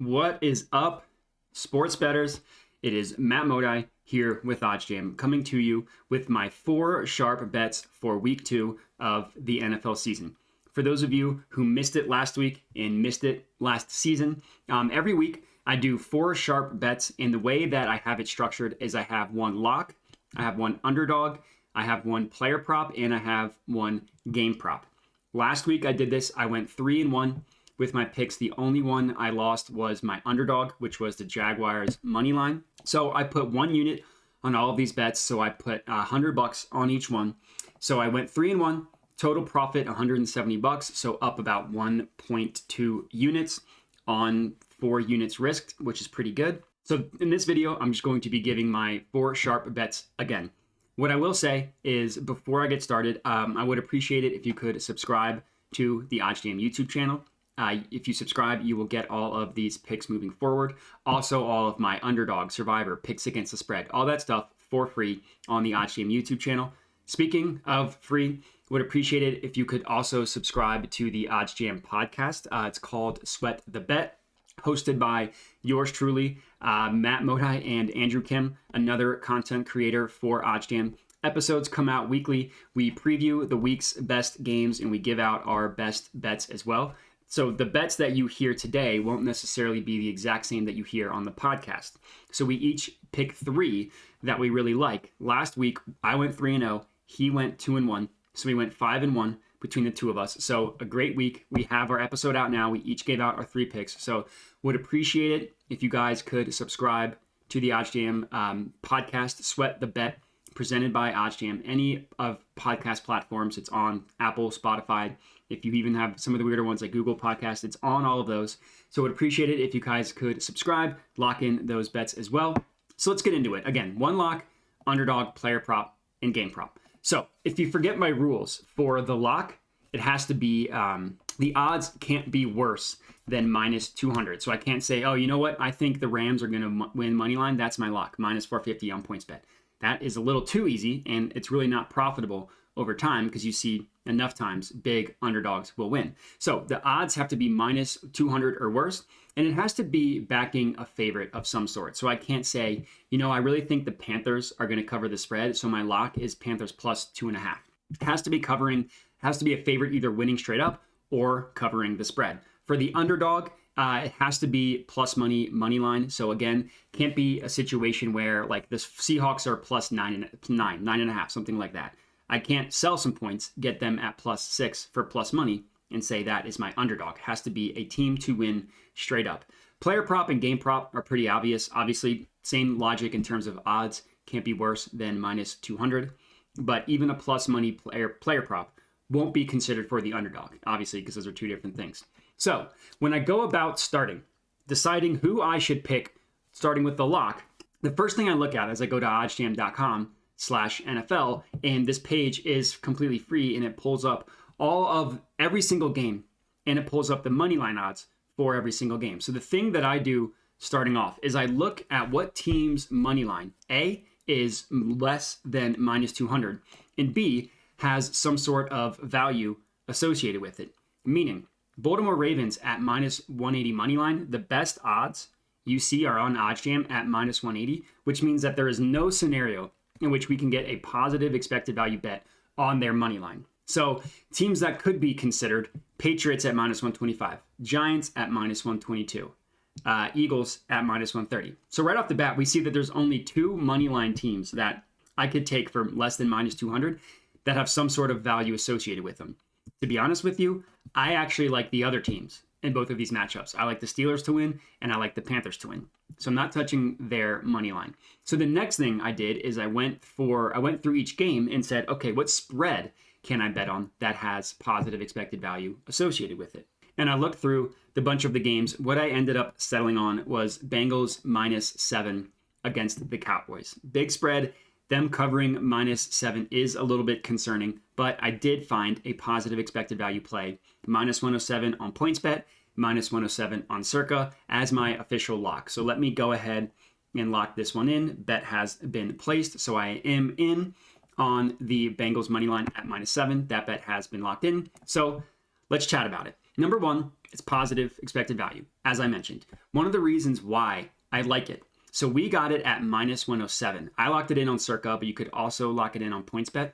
What is up, sports bettors? It is Matt Modi here with OddsJam, coming to you with my 4 sharp bets for week 2 of the NFL season. For those of you who missed it last week and missed it last season, every week I do 4 sharp bets, and the way that I have it structured is I have 1 lock, I have 1 underdog, I have 1 player prop, and I have 1 game prop. Last week I did this. I went 3-1 with my picks. The only one I lost was my underdog, which was the Jaguars money line. So I put 1 unit on all of these bets. So I put $100 on each one. So I went 3-1, total profit $170. So up about 1.2 units on 4 units risked, which is pretty good. So in this video, I'm just going to be giving my 4 sharp bets again. What I will say is before I get started, I would appreciate it if you could subscribe to the OddsJam YouTube channel. If you subscribe, you will get all of these picks moving forward. Also, all of my underdog, survivor, picks against the spread, all that stuff for free on the OddsJam YouTube channel. Speaking of free, would appreciate it if you could also subscribe to the OddsJam podcast. It's called Sweat the Bet, hosted by yours truly, Matt Modi and Andrew Kim, another content creator for OddsJam. Episodes come out weekly. We preview the week's best games and we give out our best bets as well. So the bets that you hear today won't necessarily be the exact same that you hear on the podcast. So we each pick 3 that we really like. Last week, I went 3-0. He went 2-1. So we went 5-1 between the two of us. So a great week. We have our episode out now. We each gave out our 3 picks. So would appreciate it if you guys could subscribe to the OddsJam podcast, Sweat the Bet, presented by OddsJam. Any of podcast platforms, it's on Apple, Spotify. If you even have some of the weirder ones like Google Podcasts, it's on all of those. So I would appreciate it if you guys could subscribe, lock in those bets as well. So let's get into it. Again, 1 lock, underdog, player prop, and game prop. So if you forget my rules for the lock, it has to be, the odds can't be worse than minus 200. So I can't say, oh, you know what? I think the Rams are going to win money line. That's my lock, minus 450 on PointsBet. That is a little too easy, and it's really not profitable over time because you see enough times big underdogs will win. So the odds have to be minus 200 or worse, and it has to be backing a favorite of some sort. So I can't say, you know, I really think the Panthers are going to cover the spread, so my lock is Panthers plus 2.5. It has to be has to be a favorite either winning straight up or covering the spread. For the underdog, it has to be plus money line. So again, can't be a situation where like the Seahawks are plus 9.5, something like that. I can't sell some points, get them at plus 6 for plus money, and say that is my underdog. It has to be a team to win straight up. Player prop and game prop are pretty obvious. Obviously, same logic in terms of odds. Can't be worse than minus 200. But even a plus money player prop won't be considered for the underdog, obviously, because those are 2 different things. So when I go about deciding who I should pick, starting with the lock, the first thing I look at is I go to oddsjam.com/NFL, and this page is completely free, and it pulls up all of every single game, and it pulls up the money line odds for every single game. So the thing that I do starting off is I look at what team's money line, A, is less than minus 200, and B, has some sort of value associated with it. Meaning, Baltimore Ravens at minus 180 money line, the best odds you see are on OddsJam at minus 180, which means that there is no scenario in which we can get a positive expected value bet on their money line. So teams that could be considered: Patriots at minus 125, Giants at minus 122, Eagles at minus 130. So right off the bat, we see that there's only 2 money line teams that I could take for less than minus 200 that have some sort of value associated with them. To be honest with you, I actually like the other teams in both of these matchups. I like the Steelers to win, and I like the Panthers to win. So I'm not touching their money line. So the next thing I did is I went through each game and said, okay, what spread can I bet on that has positive expected value associated with it? And I looked through the bunch of the games. What I ended up settling on was Bengals minus 7 against the Cowboys. Big spread. Them covering minus 7 is a little bit concerning, but I did find a positive expected value play, minus 107 on PointsBet, minus 107 on Circa as my official lock. So let me go ahead and lock this one in. Bet has been placed, so I am in on the Bengals money line at minus 7. That bet has been locked in. So let's chat about it. Number 1, It's positive expected value, as I mentioned. One of the reasons why I like it. So we got it at minus 107. I locked it in on Circa, but you could also lock it in on PointsBet.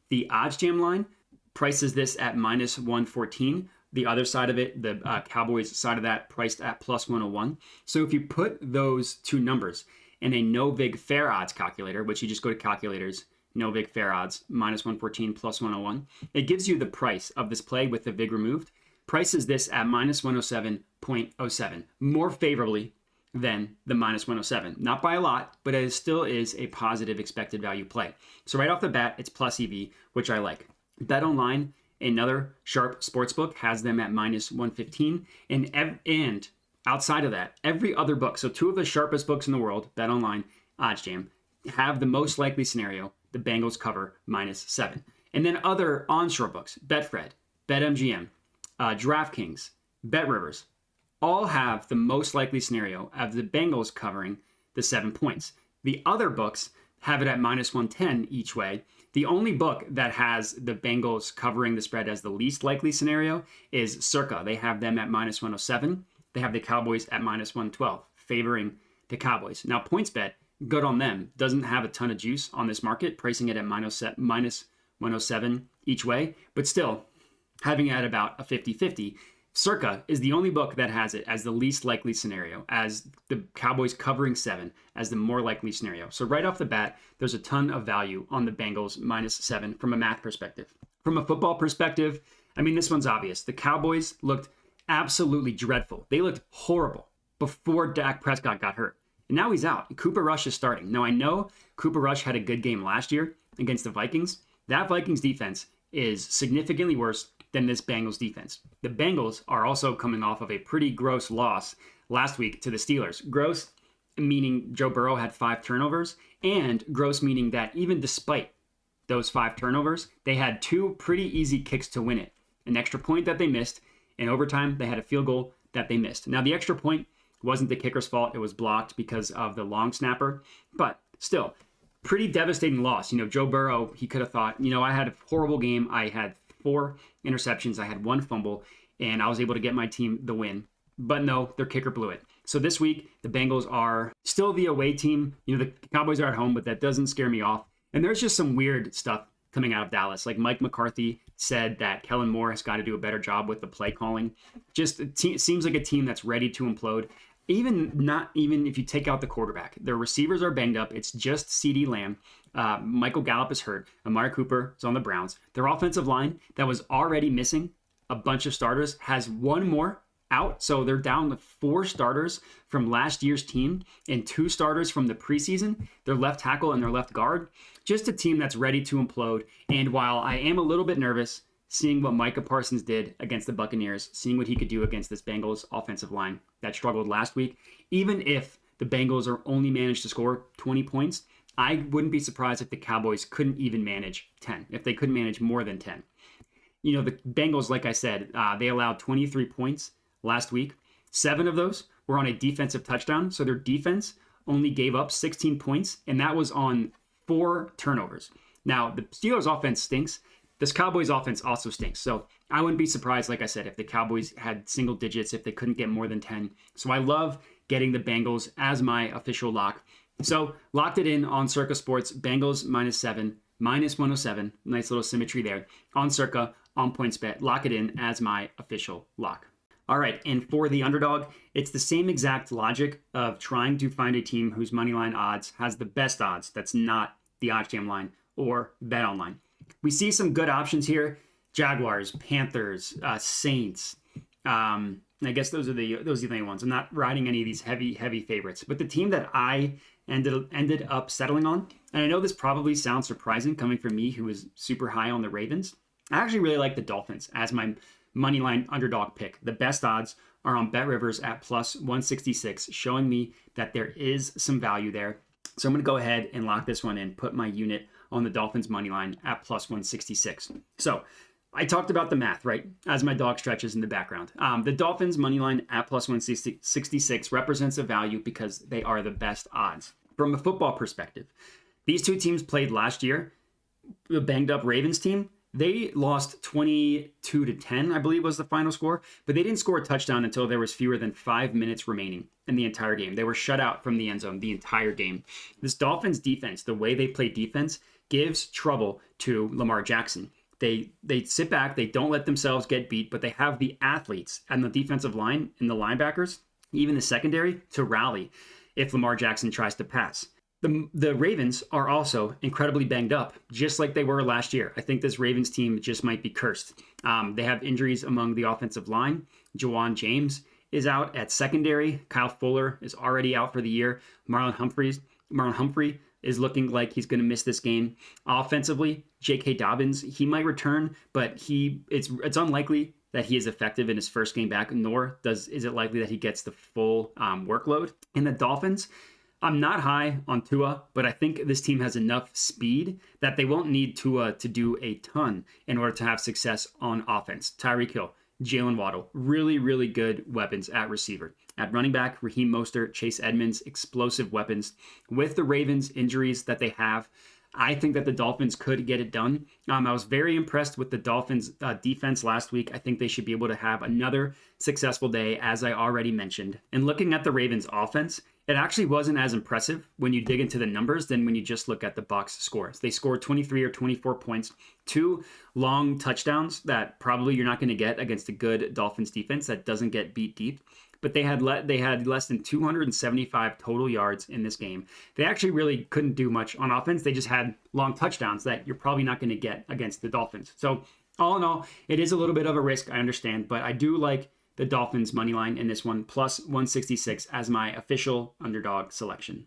The OddsJam line prices this at minus 114. The other side of it, the Cowboys side of that, priced at plus 101. So if you put those two numbers in a no vig fair odds calculator, which you just go to calculators, no vig fair odds, minus 114 plus 101, it gives you the price of this play with the vig removed. Prices this at minus 107.07, more favorably than the minus 107. Not by a lot, but it still is a positive expected value play. So right off the bat, it's plus EV, which I like. Bet Online, another sharp sportsbook, has them at minus 115. And outside of that, every other book, so two of the sharpest books in the world, Bet Online, OddsJam, have the most likely scenario, the Bengals cover minus 7. And then other onshore books, Betfred, BetMGM, DraftKings, BetRivers, all have the most likely scenario of the Bengals covering the 7 points. The other books have it at minus 110 each way. The only book that has the Bengals covering the spread as the least likely scenario is Circa. They have them at minus 107. They have the Cowboys at minus 112, favoring the Cowboys. Now, PointsBet, good on them, doesn't have a ton of juice on this market, pricing it at minus 107 each way, but still having it at about a 50-50. Circa is the only book that has it as the least likely scenario, as the Cowboys covering 7 as the more likely scenario. So right off the bat, there's a ton of value on the Bengals minus 7 from a math perspective. From a football perspective, I mean, this one's obvious. The Cowboys looked absolutely dreadful. They looked horrible before Dak Prescott got hurt. And now he's out. Cooper Rush is starting. Now, I know Cooper Rush had a good game last year against the Vikings. That Vikings defense is significantly worse than this Bengals defense. The Bengals are also coming off of a pretty gross loss last week to the Steelers. Gross meaning Joe Burrow had 5 turnovers, and gross meaning that even despite those 5 turnovers, they had 2 pretty easy kicks to win it. An extra point that they missed. In overtime, they had a field goal that they missed. Now, the extra point wasn't the kicker's fault. It was blocked because of the long snapper. But still, pretty devastating loss. Joe Burrow, he could have thought, I had a horrible game. I had 4 interceptions. I had 1 fumble, and I was able to get my team the win. But no, their kicker blew it. So this week, the Bengals are still the away team. The Cowboys are at home, but that doesn't scare me off. And there's just some weird stuff coming out of Dallas. Like Mike McCarthy said that Kellen Moore has got to do a better job with the play calling. Just it seems like a team that's ready to implode. Not even if you take out the quarterback. Their receivers are banged up. It's just CeeDee Lamb. Michael Gallup is hurt. Amari Cooper is on the Browns. Their offensive line that was already missing a bunch of starters has 1 more out. So they're down to 4 starters from last year's team and 2 starters from the preseason. Their left tackle and their left guard. Just a team that's ready to implode. And while I am a little bit nervous seeing what Micah Parsons did against the Buccaneers, seeing what he could do against this Bengals offensive line that struggled last week, even if the Bengals are only managed to score 20 points, I wouldn't be surprised if the Cowboys couldn't even manage 10, if they couldn't manage more than 10. The Bengals, like I said, they allowed 23 points last week. 7 of those were on a defensive touchdown, so their defense only gave up 16 points, and that was on 4 turnovers. Now, the Steelers' offense stinks. This Cowboys offense also stinks. So I wouldn't be surprised, like I said, if the Cowboys had single digits, if they couldn't get more than 10. So I love getting the Bengals as my official lock. So locked it in on Circa Sports, Bengals minus 7, minus 107. Nice little symmetry there. On Circa, on PointsBet, lock it in as my official lock. All right, and for the underdog, it's the same exact logic of trying to find a team whose moneyline odds has the best odds. That's not the OddsJam line or Bet Online. We see some good options here. Jaguars, Panthers, Saints. I guess those are the only ones. I'm not riding any of these heavy favorites. But the team that I ended up settling on, and I know this probably sounds surprising coming from me who was super high on the Ravens. I actually really like the Dolphins as my moneyline underdog pick. The best odds are on BetRivers at plus 166, showing me that there is some value there. So I'm going to go ahead and lock this one in, put my unit on the Dolphins money line at plus 166. So I talked about the math, right? As my dog stretches in the background. The Dolphins money line at plus 166 represents a value because they are the best odds. From a football perspective, these two teams played last year. The banged up Ravens team, They lost 22-10, I believe was the final score, but they didn't score a touchdown until there was fewer than 5 minutes remaining in the entire game. They were shut out from the end zone the entire game. This Dolphins defense, the way they play defense, gives trouble to Lamar Jackson. They sit back, they don't let themselves get beat, but they have the athletes and the defensive line and the linebackers, even the secondary, to rally if Lamar Jackson tries to pass. The Ravens are also incredibly banged up, just like they were last year. I think this Ravens team just might be cursed. They have injuries among the offensive line. Jawan James is out at secondary. Kyle Fuller is already out for the year. Marlon Humphrey is looking like he's going to miss this game. Offensively, J.K. Dobbins, he might return, but it's unlikely that he is effective in his first game back, nor is it likely that he gets the full workload. And the Dolphins, I'm not high on Tua, but I think this team has enough speed that they won't need Tua to do a ton in order to have success on offense. Tyreek Hill, Jalen Waddle, really, really good weapons at receiver. At running back, Raheem Mostert, Chase Edmonds, explosive weapons. With the Ravens' injuries that they have, I think that the Dolphins could get it done. I was very impressed with the Dolphins' defense last week. I think they should be able to have another successful day, as I already mentioned. And looking at the Ravens' offense, it actually wasn't as impressive when you dig into the numbers than when you just look at the Bucs scores. They scored 23 or 24 points, 2 long touchdowns that probably you're not going to get against a good Dolphins defense that doesn't get beat deep. But they had less than 275 total yards in this game. They actually really couldn't do much on offense. They just had long touchdowns that you're probably not going to get against the Dolphins. So all in all, it is a little bit of a risk, I understand, but I do like the Dolphins money line in this one, plus 166 as my official underdog selection.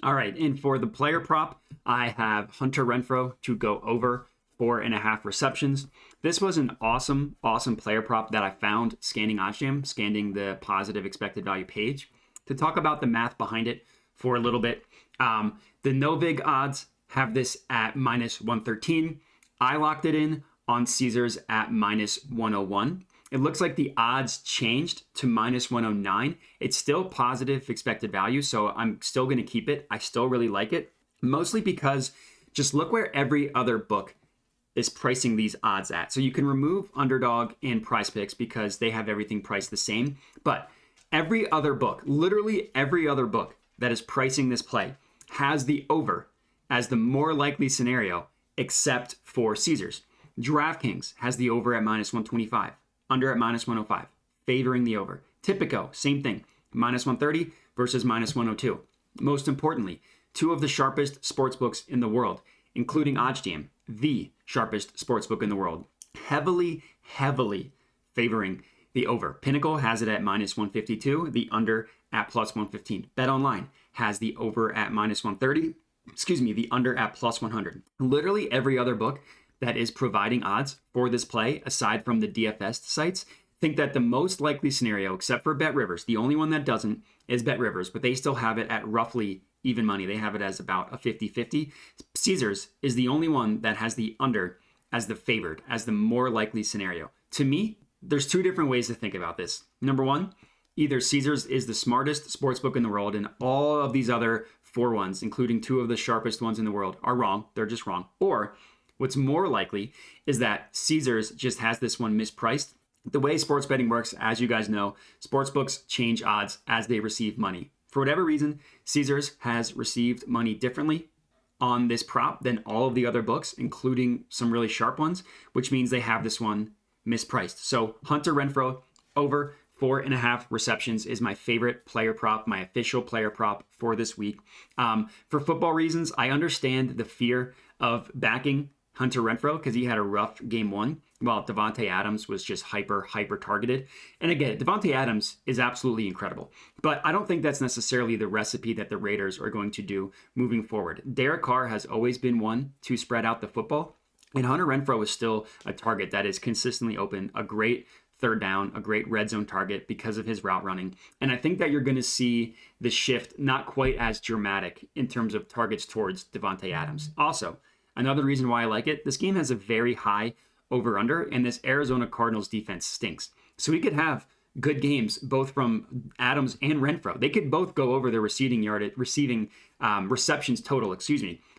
All right, and for the player prop, I have Hunter Renfro to go over 4.5 receptions. This was an awesome player prop that I found scanning OddsJam, scanning the positive expected value page. To talk about the math behind it for a little bit, the Novig odds have this at minus 113. I locked it in on Caesars at minus 101. It looks like the odds changed to minus 109. It's still positive expected value, so I'm still going to keep it. I still really like it, mostly because just look where every other book is pricing these odds at. So you can remove Underdog and Prize Picks because they have everything priced the same. But every other book, literally every other book that is pricing this play has the over as the more likely scenario, except for Caesars. DraftKings has the over at minus 125, under at minus 105, favoring the over. Tipico, same thing, minus 130 versus minus 102. Most importantly, 2 of the sharpest sportsbooks in the world, including OddsJam, the sharpest sportsbook in the world, heavily favoring the over. Pinnacle has it at minus 152, the under at plus 115. BetOnline has the over at minus 130, the under at plus 100. Literally every other book that is providing odds for this play, aside from the DFS sites, think that the most likely scenario, except for BetRivers, the only one that doesn't is BetRivers, but they still have it at roughly even money. They have it as about a 50-50. Caesars is the only one that has the under as the favored, as the more likely scenario. To me, there's 2 different ways to think about this. Number one, either Caesars is the smartest sportsbook in the world and all of these other 4 ones, including 2 of the sharpest ones in the world, are wrong. They're just wrong. Or what's more likely is that Caesars just has this one mispriced. The way sports betting works, as you guys know, sportsbooks change odds as they receive money. For whatever reason, Caesars has received money differently on this prop than all of the other books, including some really sharp ones, which means they have this one mispriced. So Hunter Renfro over 4.5 receptions is my favorite player prop, my official player prop for this week. For football reasons, I understand the fear of backing Hunter Renfro because he had a rough game 1, while Davante Adams was just hyper targeted. And again, Davante Adams is absolutely incredible, but I don't think that's necessarily the recipe that the Raiders are going to do moving forward. Derek Carr has always been one to spread out the football, and Hunter Renfro is still a target that is consistently open, a great third down, a great red zone target because of his route running. And I think that you're going to see the shift not quite as dramatic in terms of targets towards Davante Adams. Also, another reason why I like it, this game has a very high over-under, and this Arizona Cardinals defense stinks. So we could have good games, both from Adams and Renfro. They could both go over their receiving receptions total,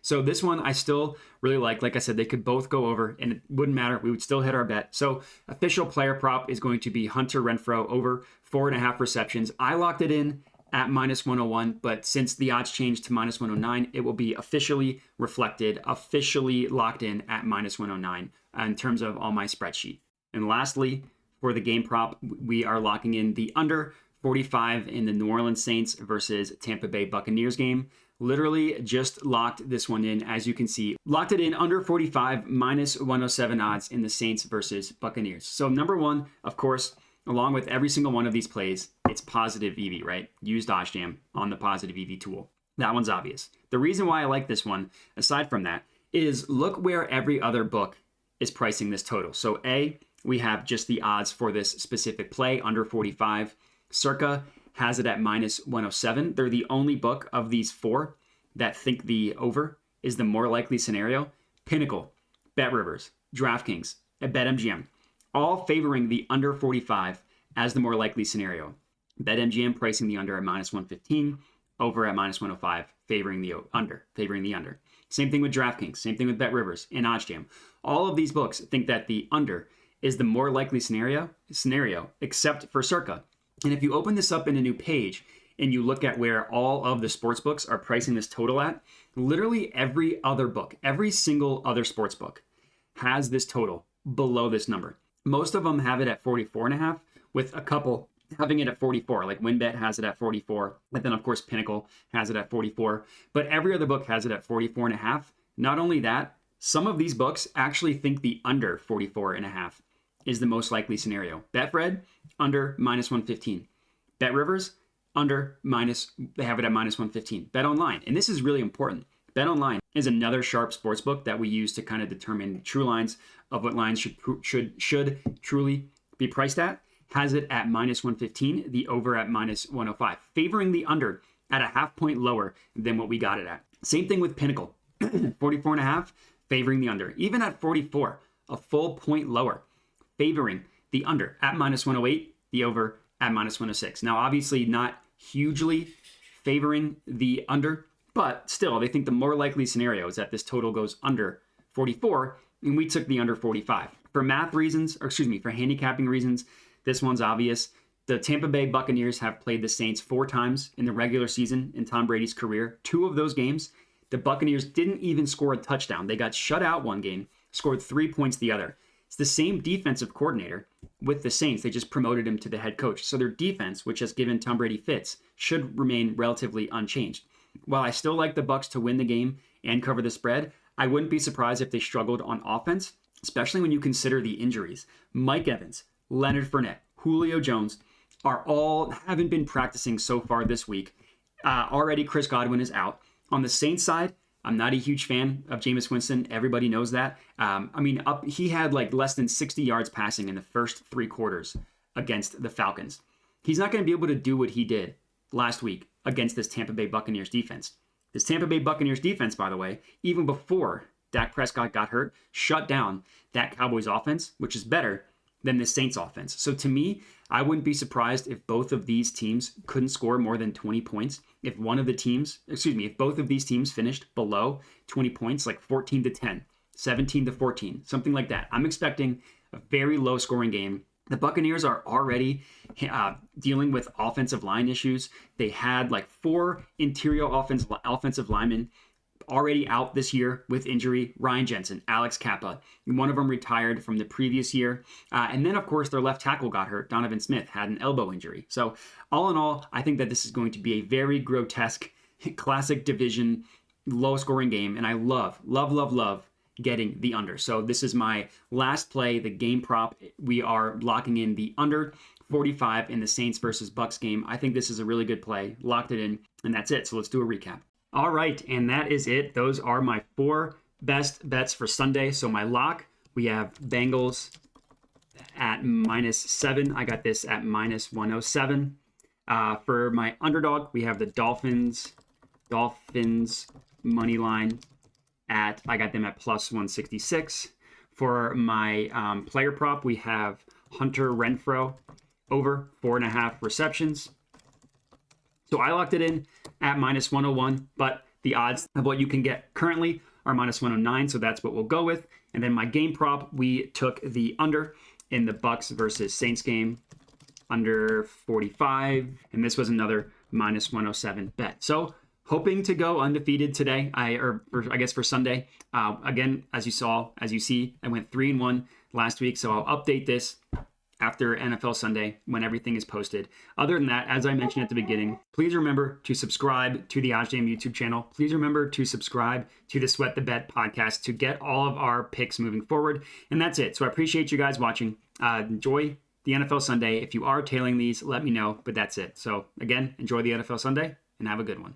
So this one I still really like. Like I said, they could both go over and it wouldn't matter. We would still hit our bet. So official player prop is going to be Hunter Renfro over 4.5 receptions. I locked it in at -101, but since the odds changed to -109, it will be officially reflected, officially locked in at -109 in terms of all my spreadsheet. And lastly, for the game prop, we are locking in the under 45 in the New Orleans Saints versus Tampa Bay Buccaneers game. Literally just locked this one in, as you can see. Locked it in under 45, -107 odds in the Saints versus Buccaneers. So number one, of course, along with every single one of these plays, it's positive EV, right? Use OddsJam on the positive EV tool. That one's obvious. The reason why I like this one, aside from that, is look where every other book is pricing this total. So A, we have just the odds for this specific play, under 45. Circa has it at -107. They're the only book of these four that think the over is the more likely scenario. Pinnacle, BetRivers, DraftKings, and BetMGM, all favoring the under 45 as the more likely scenario. BetMGM pricing the under at -115, over at -105, favoring the under. Same thing with DraftKings, same thing with BetRivers and OddsJam. All of these books think that the under is the more likely scenario, except for Circa. And if you open this up in a new page and you look at where all of the sports books are pricing this total at, literally every other book, every single other sports book has this total below this number. Most of them have it at 44.5, with a couple having it at 44. Like WinBet has it at 44, but then of course Pinnacle has it at 44. But every other book has it at 44.5. Not only that, some of these books actually think the under 44.5 is the most likely scenario. Betfred, under -115. BetRivers, they have it at -115. BetOnline, and this is really important. BetOnline is another sharp sports book that we use to kind of determine true lines of what lines should truly be priced at. Has it at -115, the over at -105, favoring the under at a half point lower than what we got it at. Same thing with Pinnacle, 44.5, favoring the under. Even at 44, a full point lower, favoring the under at -108, the over at -106. Now, obviously not hugely favoring the under, but still, they think the more likely scenario is that this total goes under 44, and we took the under 45. For handicapping reasons, this one's obvious. The Tampa Bay Buccaneers have played the Saints 4 times in the regular season in Tom Brady's career. 2 of those games, the Buccaneers didn't even score a touchdown. They got shut out one game, scored 3 points the other. It's the same defensive coordinator with the Saints. They just promoted him to the head coach. So their defense, which has given Tom Brady fits, should remain relatively unchanged. While I still like the Bucs to win the game and cover the spread, I wouldn't be surprised if they struggled on offense, especially when you consider the injuries. Mike Evans, Leonard Fournette, Julio Jones haven't been practicing so far this week. Already Chris Godwin is out. On the Saints side, I'm not a huge fan of Jameis Winston. Everybody knows that. He had like less than 60 yards passing in the first 3 quarters against the Falcons. He's not going to be able to do what he did last week against this Tampa Bay Buccaneers defense. This Tampa Bay Buccaneers defense, by the way, even before Dak Prescott got hurt, shut down that Cowboys offense, which is better than the Saints offense. So to me, I wouldn't be surprised if both of these teams couldn't score more than 20 points. If both of these teams finished below 20 points, like 14-10, 17-14, something like that. I'm expecting a very low scoring game. The Buccaneers are already dealing with offensive line issues. They had like 4 interior offensive linemen already out this year with injury. Ryan Jensen, Alex Kappa. One of them retired from the previous year. And then, of course, their left tackle got hurt. Donovan Smith had an elbow injury. So all in all, I think that this is going to be a very grotesque, classic division, low-scoring game. And I love getting the under. So this is my last play, the game prop. We are locking in the under 45 in the Saints versus Bucs game. I think this is a really good play. Locked it in, and that's it. So let's do a recap. All right, and that is it. Those are my 4 best bets for Sunday. So my lock, we have Bengals at -7. I got this at -107. For my underdog, we have the Dolphins money line I got them at +166. For my player prop, we have Hunter Renfro over 4.5 receptions. So I locked it in at minus 101, but the odds of what you can get currently are minus 109, so that's what we'll go with. And then my game prop, we took the under in the Bucs versus Saints game, under 45, and this was another minus 107 bet. So hoping to go undefeated today, I guess for Sunday. Again, as you see, I went 3-1 last week, so I'll update this after NFL Sunday when everything is posted. Other than that, as I mentioned at the beginning, please remember to subscribe to the OddsJam YouTube channel. Please remember to subscribe to the Sweat the Bet podcast to get all of our picks moving forward. And that's it. So I appreciate you guys watching. Enjoy the NFL Sunday. If you are tailing these, let me know, but that's it. So again, enjoy the NFL Sunday and have a good one.